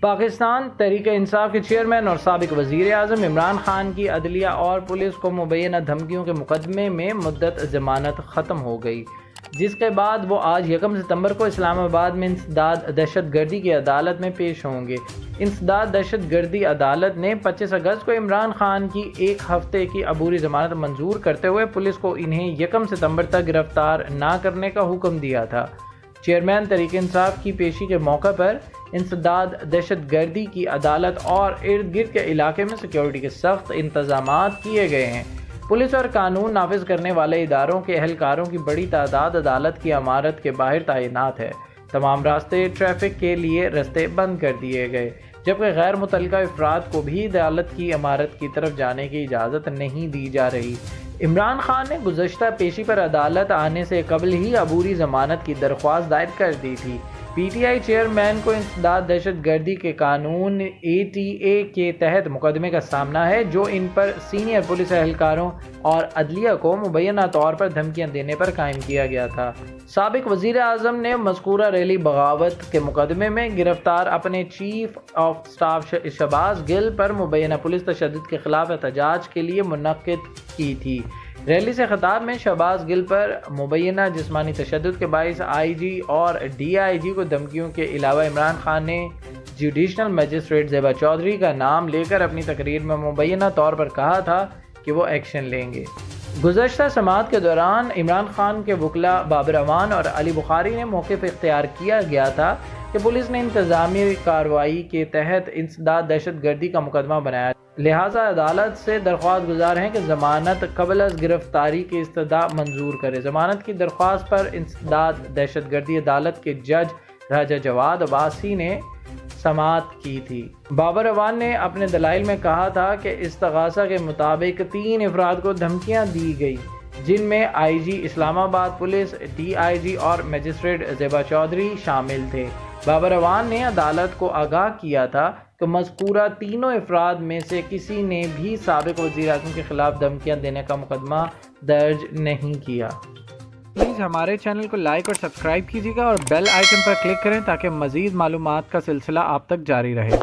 پاکستان تحریک انصاف کے چیئرمین اور سابق وزیر اعظم عمران خان کی عدلیہ اور پولیس کو مبینہ دھمکیوں کے مقدمے میں مدت ضمانت ختم ہو گئی، جس کے بعد وہ آج 1 ستمبر کو اسلام آباد میں انسداد دہشت گردی کی عدالت میں پیش ہوں گے۔ انسداد دہشت گردی عدالت نے 25 اگست کو عمران خان کی 1 ہفتے کی عبوری ضمانت منظور کرتے ہوئے پولیس کو انہیں 1 ستمبر تک گرفتار نہ کرنے کا حکم دیا تھا۔ چیئرمین تحریک انصاف کی پیشی کے موقع پر انسداد دہشت گردی کی عدالت اور ارد گرد کے علاقے میں سیکیورٹی کے سخت انتظامات کیے گئے ہیں۔ پولیس اور قانون نافذ کرنے والے اداروں کے اہلکاروں کی بڑی تعداد عدالت کی عمارت کے باہر تعینات ہے۔ تمام راستے ٹریفک کے لیے رستے بند کر دیے گئے، جبکہ غیر متعلقہ افراد کو بھی عدالت کی عمارت کی طرف جانے کی اجازت نہیں دی جا رہی۔ عمران خان نے گزشتہ پیشی پر عدالت آنے سے قبل ہی عبوری ضمانت کی درخواست دائر کر دی تھی۔ پی ٹی آئی چیئرمین کو انسداد دہشت گردی کے قانون ATA کے تحت مقدمے کا سامنا ہے، جو ان پر سینئر پولیس اہلکاروں اور عدلیہ کو مبینہ طور پر دھمکیاں دینے پر قائم کیا گیا تھا۔ سابق وزیر اعظم نے مذکورہ ریلی بغاوت کے مقدمے میں گرفتار اپنے چیف آف سٹاف شہباز گل پر مبینہ پولیس تشدد کے خلاف احتجاج کے لیے منعقد کی تھی۔ ریلی سے خطاب میں شہباز گل پر مبینہ جسمانی تشدد کے باعث IG اور DIG کو دھمکیوں کے علاوہ عمران خان نے جوڈیشنل مجسٹریٹ زیبا چودھری کا نام لے کر اپنی تقریر میں مبینہ طور پر کہا تھا کہ وہ ایکشن لیں گے۔ گزشتہ سماعت کے دوران عمران خان کے وکلاء بابر امان اور علی بخاری نے موقف اختیار کیا گیا تھا کہ پولیس نے انتظامی کارروائی کے تحت انسداد دہشت گردی کا مقدمہ بنایا، لہٰذا عدالت سے درخواست گزار ہیں کہ ضمانت قبل از گرفتاری کی استدعا منظور کرے۔ ضمانت کی درخواست پر انسداد دہشت گردی عدالت کے جج راجہ جواد عباسی نے سماعت کی تھی۔ بابر اعوان نے اپنے دلائل میں کہا تھا کہ استغاثہ کے مطابق 3 افراد کو دھمکیاں دی گئی، جن میں IG اسلام آباد پولیس، DIG اور مجسٹریٹ زیبا چودھری شامل تھے۔ بابر اعوان نے عدالت کو آگاہ کیا تھا کہ مذکورہ تینوں افراد میں سے کسی نے بھی سابق وزیر اعظم کے خلاف دھمکیاں دینے کا مقدمہ درج نہیں کیا۔ پلیز ہمارے چینل کو لائک اور سبسکرائب کیجیے گا اور بیل آئیکن پر کلک کریں تاکہ مزید معلومات کا سلسلہ آپ تک جاری رہے۔